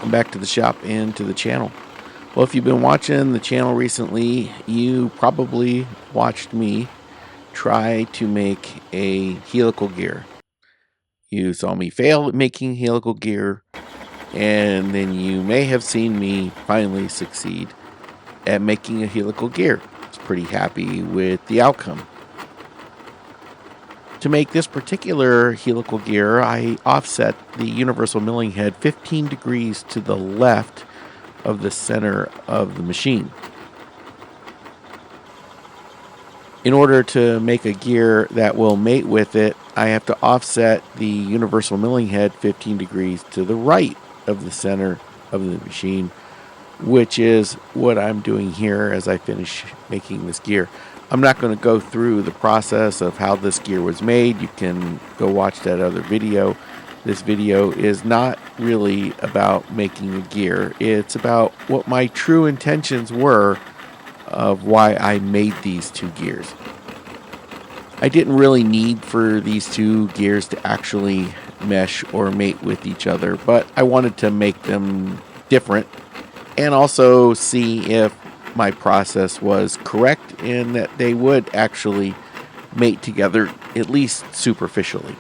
welcome back to the shop and to the channel. Well, if you've been watching the channel recently, you probably watched me try to make a helical gear. You saw me fail at making helical gear, and then you may have seen me finally succeed at making a helical gear. I was pretty happy with the outcome. To make this particular helical gear, I offset the universal milling head 15 degrees to the left of the center of the machine. In order to make a gear that will mate with it, I have to offset the universal milling head 15 degrees to the right of the center of the machine, which is what I'm doing here as I finish making this gear. I'm not going to go through the process of how this gear was made. You can go watch that other video. This video is not really about making a gear. It's about what my true intentions were of why I made these two gears. I didn't really need for these two gears to actually mesh or mate with each other, but I wanted to make them different and also see if my process was correct and that they would actually mate together, at least superficially.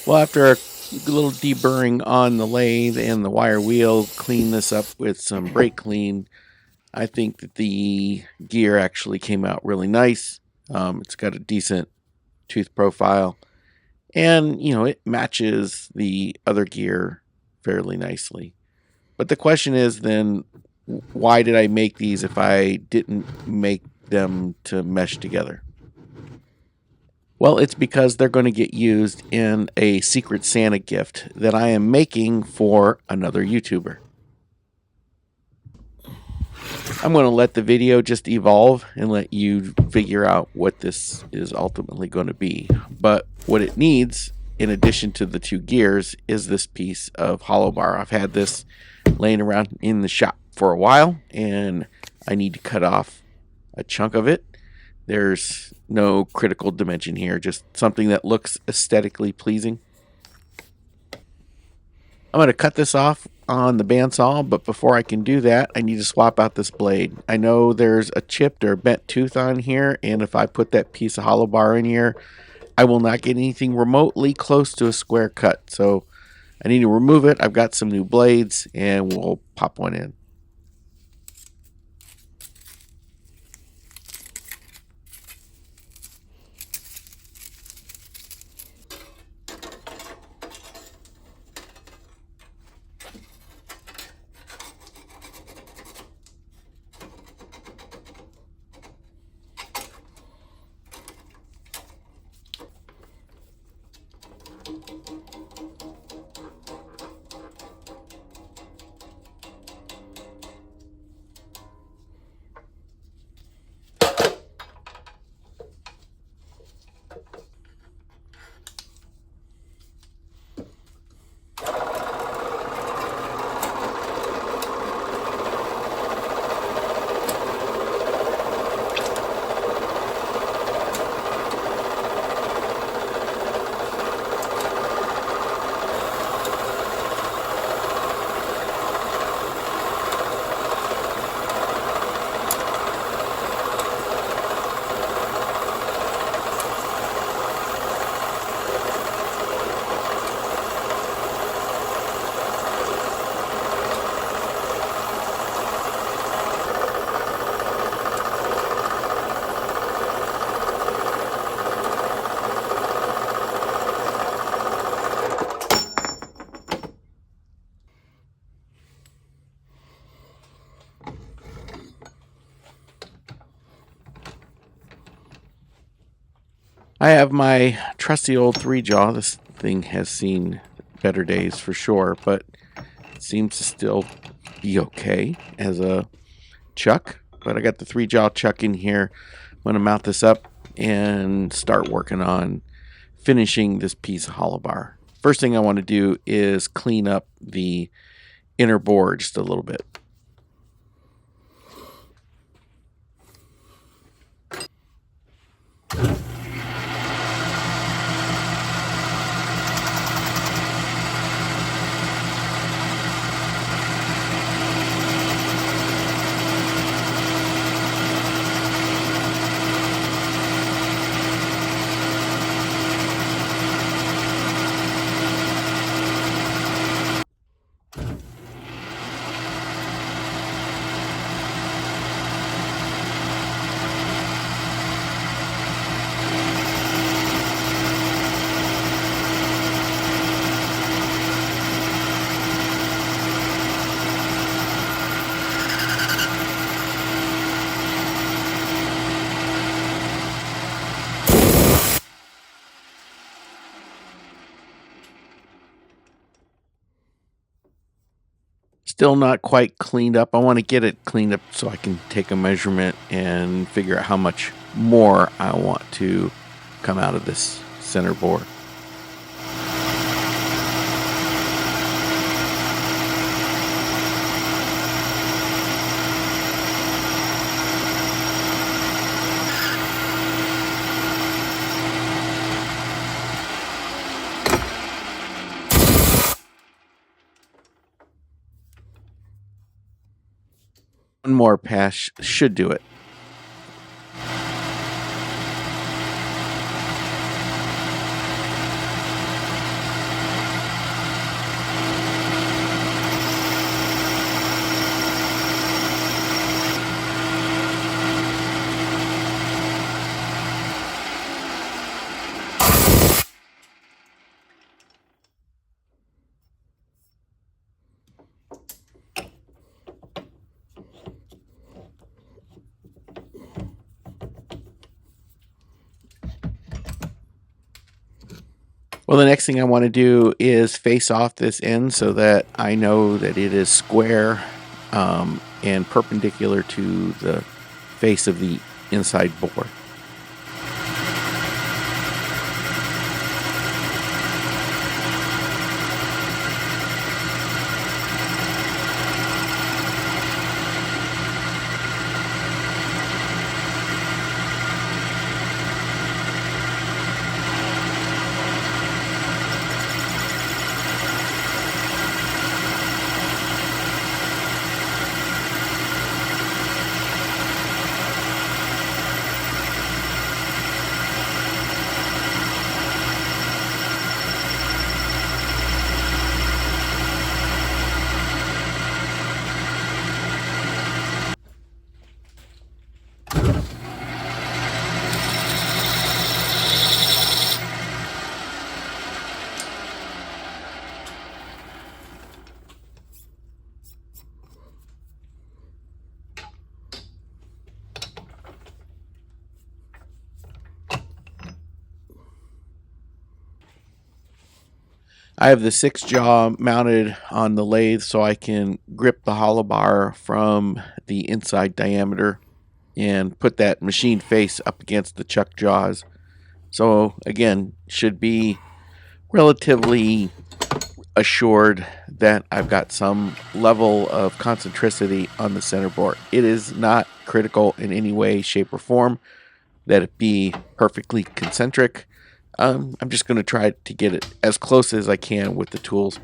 Well, after a little deburring on the lathe and the wire wheel, clean this up with some brake clean, I think that the gear actually came out really nice. It's got a decent tooth profile, and it matches the other gear fairly nicely. But the question is then, why did I make these if I didn't make them to mesh together? Well, it's because they're going to get used in a Secret Santa gift that I am making for another YouTuber. I'm going to let the video just evolve and let you figure out what this is ultimately going to be. But what it needs, in addition to the two gears, is this piece of hollow bar. I've had this laying around in the shop for a while, and I need to cut off a chunk of it. There's no critical dimension here, just something that looks aesthetically pleasing. I'm going to cut this off on the bandsaw, but before I can do that, I need to swap out this blade. I know there's a chipped or bent tooth on here, and if I put that piece of hollow bar in here, I will not get anything remotely close to a square cut. So I need to remove it. I've got some new blades, and we'll pop one in. I have my trusty old 3-jaw. This thing has seen better days for sure, but it seems to still be okay as a chuck. But I got the 3-jaw chuck in here. I'm going to mount this up and start working on finishing this piece of hollow bar. First thing I want to do is clean up the inner board just a little bit. Still not quite cleaned up. I want to get it cleaned up so I can take a measurement and figure out how much more I want to come out of this center board. One more pass should do it. Well, the next thing I want to do is face off this end so that I know that it is square and perpendicular to the face of the inside bore. I have the 6-jaw mounted on the lathe so I can grip the hollow bar from the inside diameter and put that machine face up against the chuck jaws. So again, should be relatively assured that I've got some level of concentricity on the center bore. It is not critical in any way, shape, or form that it be perfectly concentric. I'm just going to try to get it as close as I can with the tools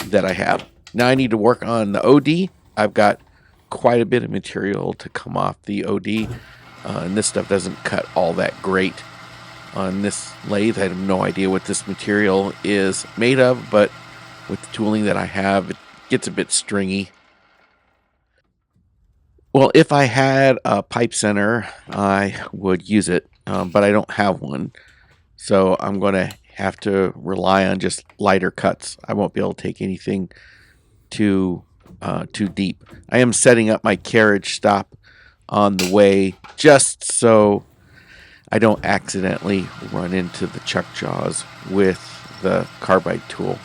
that I have. Now I need to work on the OD. I've got quite a bit of material to come off the OD, and this stuff doesn't cut all that great on this lathe. I have no idea what this material is made of, but with the tooling that I have, it gets a bit stringy. Well, if I had a pipe center, I would use it, but I don't have one. So I'm going to have to rely on just lighter cuts. I won't be able to take anything too deep. I am setting up my carriage stop on the way just so I don't accidentally run into the chuck jaws with the carbide tool.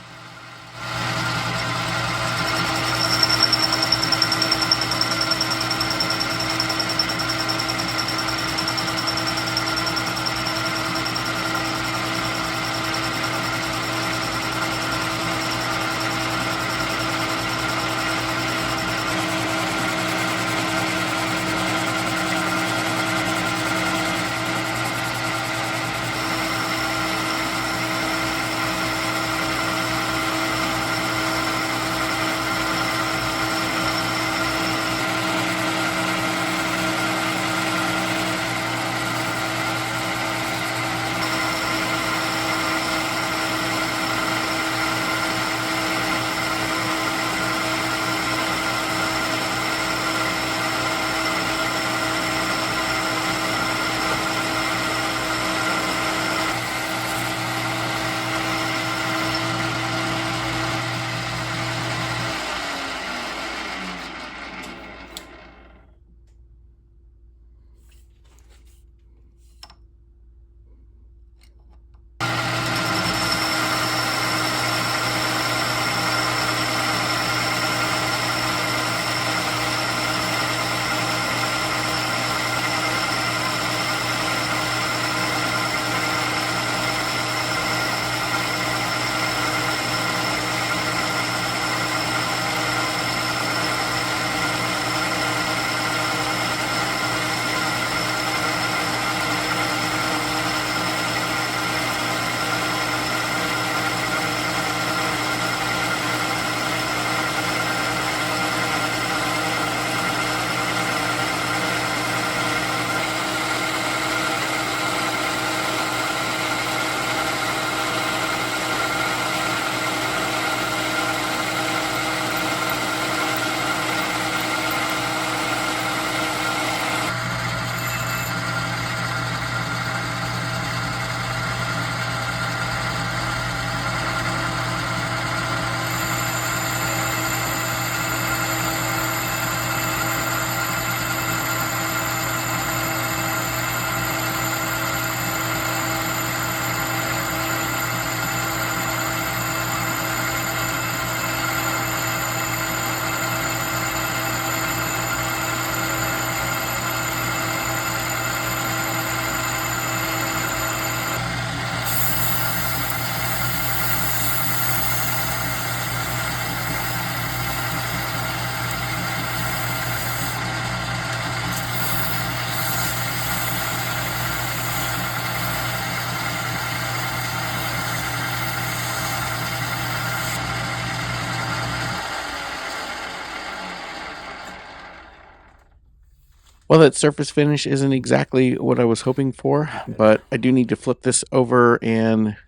Well, that surface finish isn't exactly what I was hoping for, but I do need to flip this over and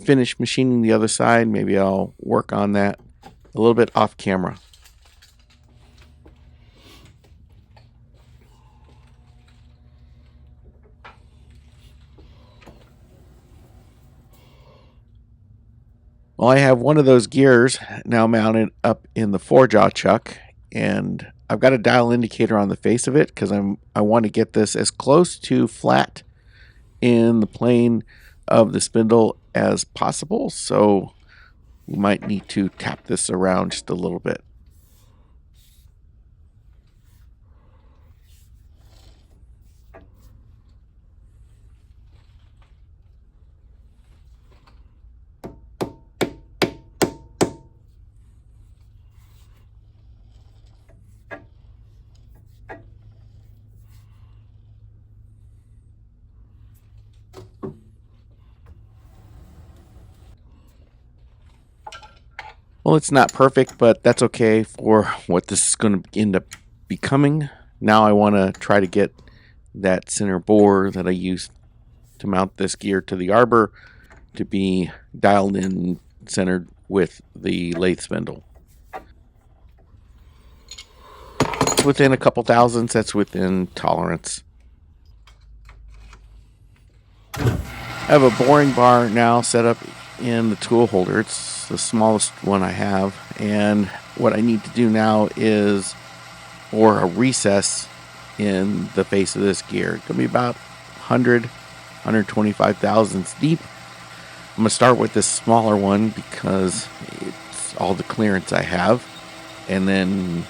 finish machining the other side. Maybe I'll work on that a little bit off camera. Well, I have one of those gears now mounted up in the 4-jaw chuck, and I've got a dial indicator on the face of it because I want to get this as close to flat in the plane of the spindle as possible. So we might need to tap this around just a little bit. Well, it's not perfect, but that's okay for what this is going to end up becoming. Now I want to try to get that center bore that I used to mount this gear to the arbor to be dialed in centered with the lathe spindle. It's within a couple thousandths, that's within tolerance. I have a boring bar now set up in the tool holder. It's the smallest one I have, and what I need to do now is bore a recess in the face of this gear. It's going to be about 125 thousandths deep. I'm going to start with this smaller one because it's all the clearance I have, and then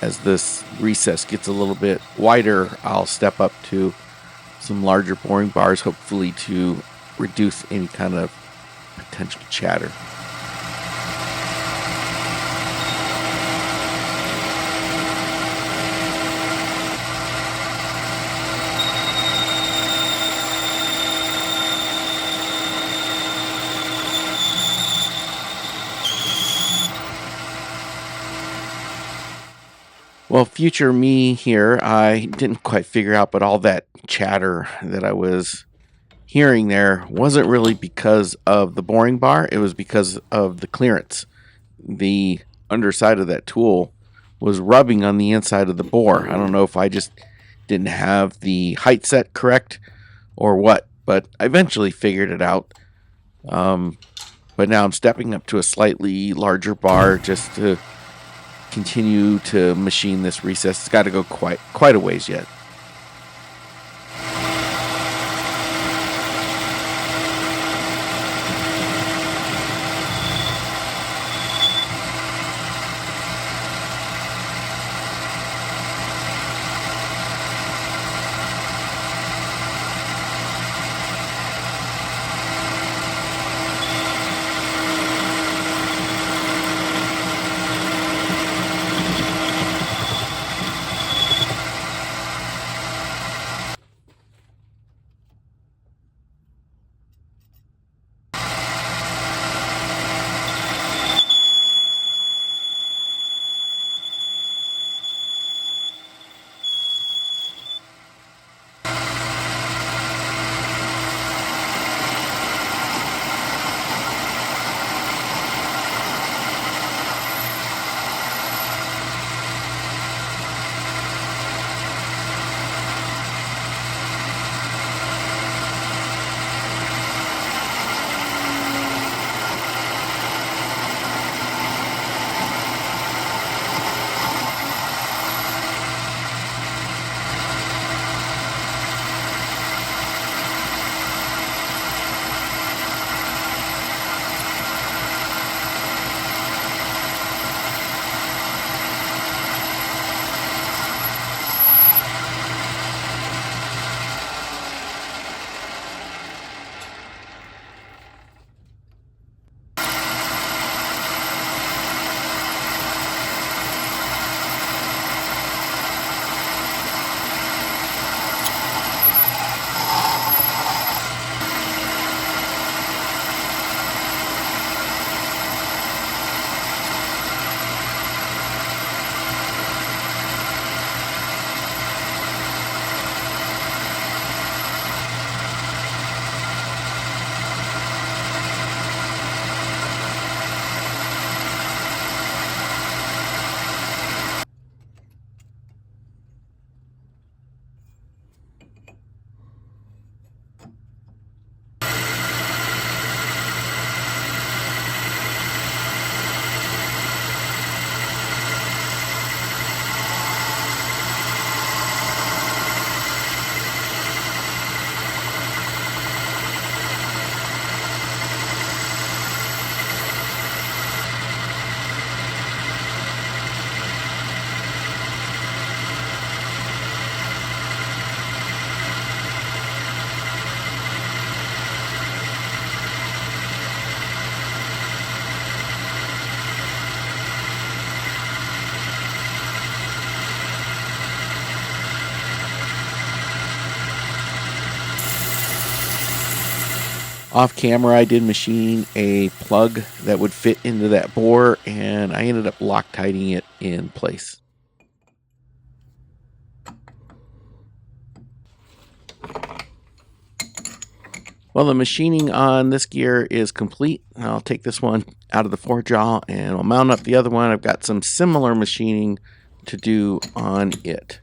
as this recess gets a little bit wider, I'll step up to some larger boring bars, hopefully to reduce any kind of potential chatter. Well, future me here, I didn't quite figure out, but all that chatter that I was hearing there wasn't really because of the boring bar. It was because of the clearance. The underside of that tool was rubbing on the inside of the bore. I don't know if I just didn't have the height set correct or what, but I eventually figured it out. But now I'm stepping up to a slightly larger bar just to continue to machine this recess. It's got to go quite a ways yet. Off camera, I did machine a plug that would fit into that bore, and I ended up Loctiting it in place. Well, the machining on this gear is complete. I'll take this one out of the forge jaw and I'll mount up the other one. I've got some similar machining to do on it.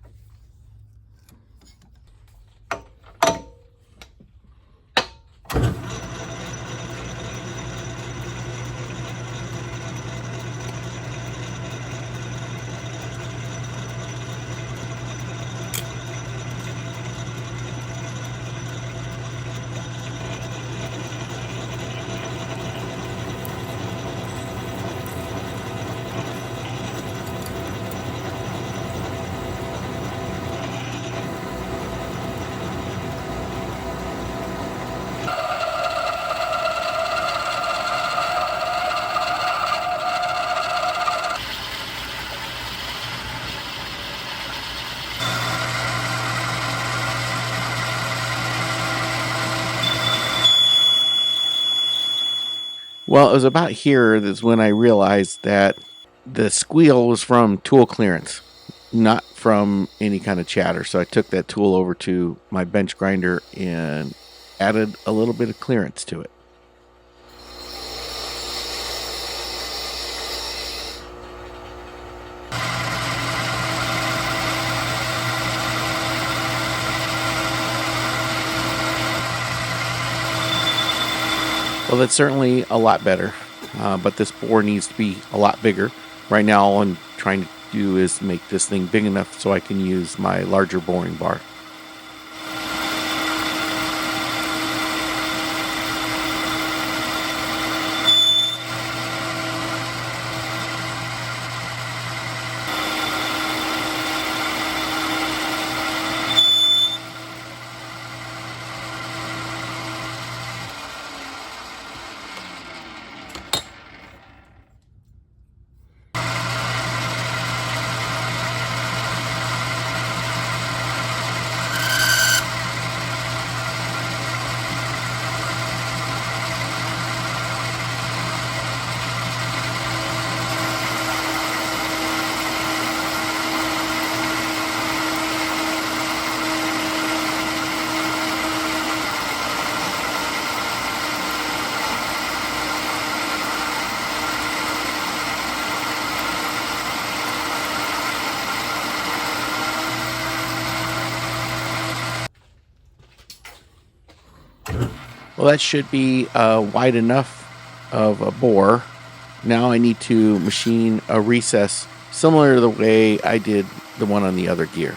Well, it was about here that's when I realized that the squeal was from tool clearance, not from any kind of chatter. So I took that tool over to my bench grinder and added a little bit of clearance to it. Well, that's certainly a lot better, but this bore needs to be a lot bigger. Right now, all I'm trying to do is make this thing big enough so I can use my larger boring bar. Well, that should be wide enough of a bore. Now I need to machine a recess similar to the way I did the one on the other gear.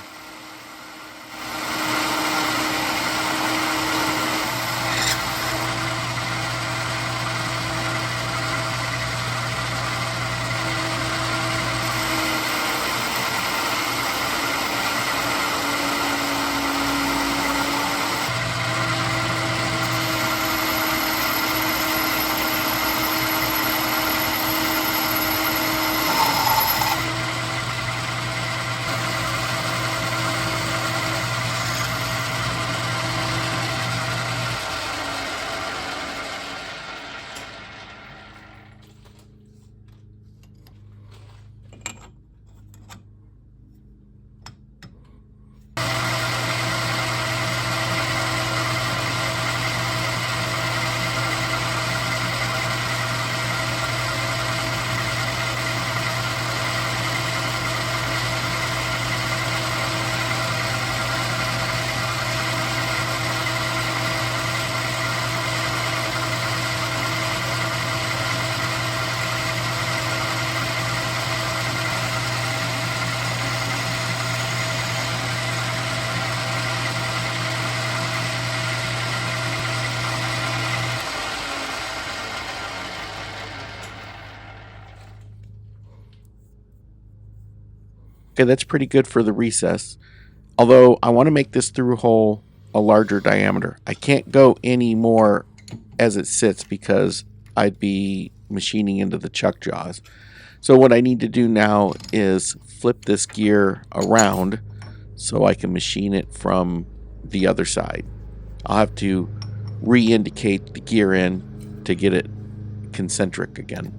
Okay, that's pretty good for the recess. Although I want to make this through hole a larger diameter. I can't go any more as it sits because I'd be machining into the chuck jaws. So what I need to do now is flip this gear around so I can machine it from the other side. I'll have to re-indicate the gear in to get it concentric again.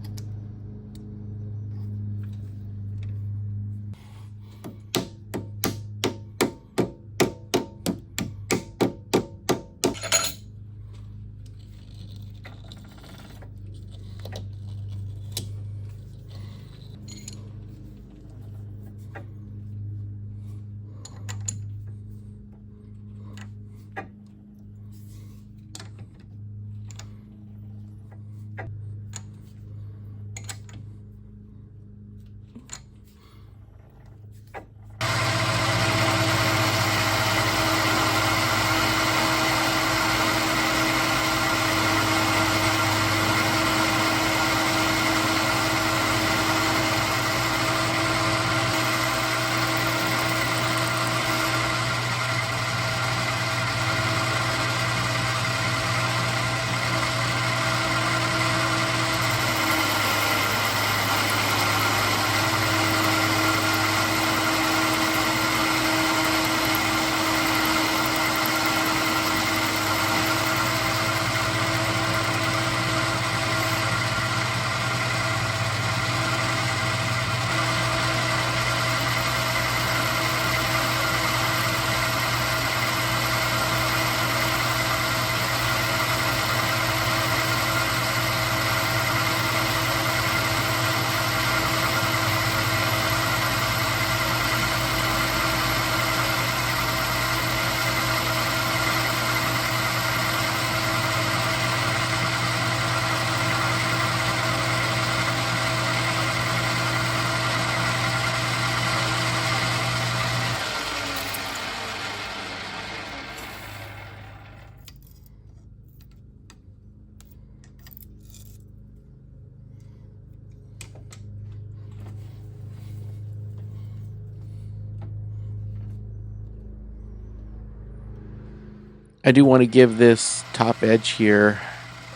I do want to give this top edge here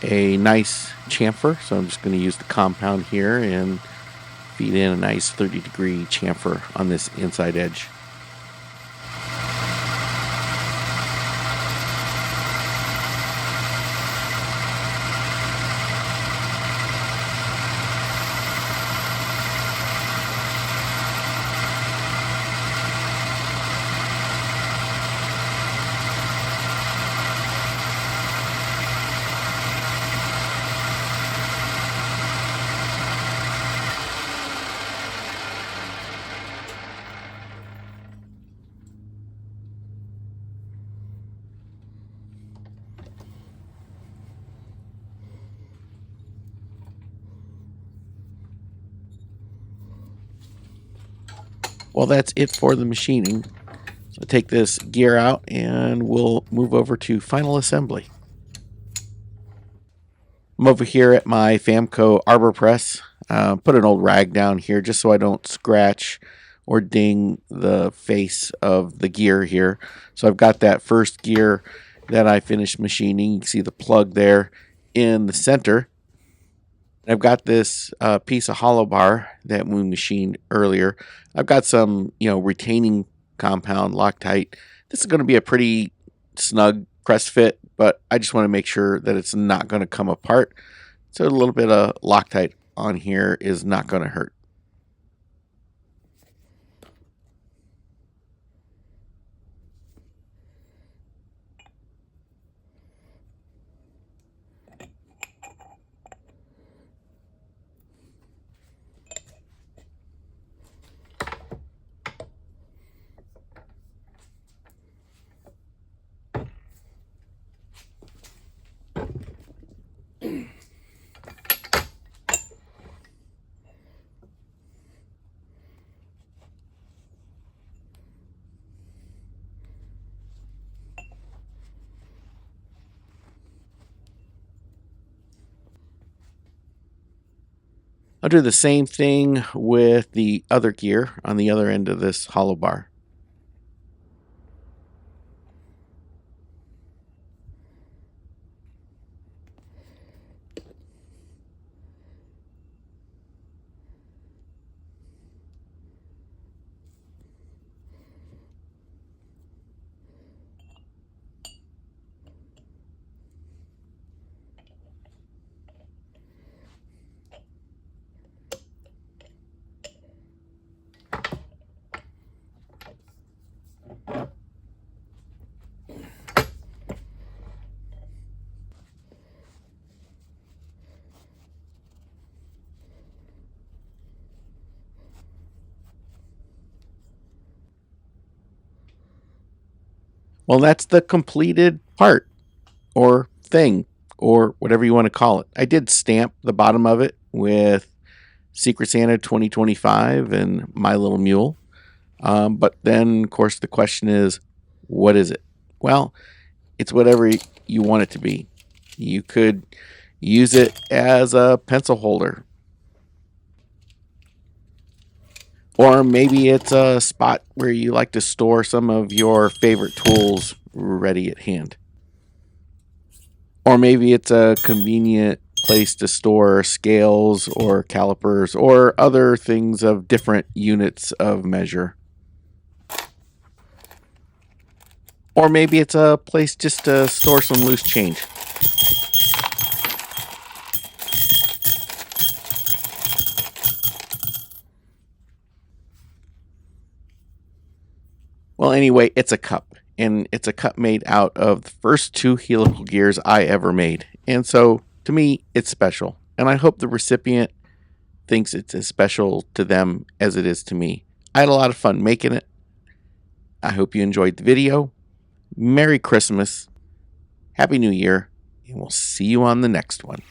a nice chamfer, so I'm just going to use the compound here and feed in a nice 30-degree chamfer on this inside edge. Well, that's it for the machining. So I'll take this gear out and we'll move over to final assembly. I'm over here at my Famco arbor press. Put an old rag down here just so I don't scratch or ding the face of the gear here. So I've got that first gear that I finished machining. You can see the plug there in the center. I've got this piece of hollow bar that we machined earlier. I've got some, retaining compound Loctite. This is going to be a pretty snug press fit, but I just want to make sure that it's not going to come apart. So a little bit of Loctite on here is not going to hurt. I'll do the same thing with the other gear on the other end of this hollow bar. Well, that's the completed part or thing or whatever you want to call it. I did stamp the bottom of it with Secret Santa 2025 and My Little Mule. But then, of course, the question is, what is it? Well, it's whatever you want it to be. You could use it as a pencil holder, or maybe it's a spot where you like to store some of your favorite tools ready at hand. Or maybe it's a convenient place to store scales or calipers or other things of different units of measure. Or maybe it's a place just to store some loose change. Well, anyway, it's a cup. And it's a cup made out of the first two helical gears I ever made. And so, to me, it's special. And I hope the recipient thinks it's as special to them as it is to me. I had a lot of fun making it. I hope you enjoyed the video. Merry Christmas. Happy New Year. And we'll see you on the next one.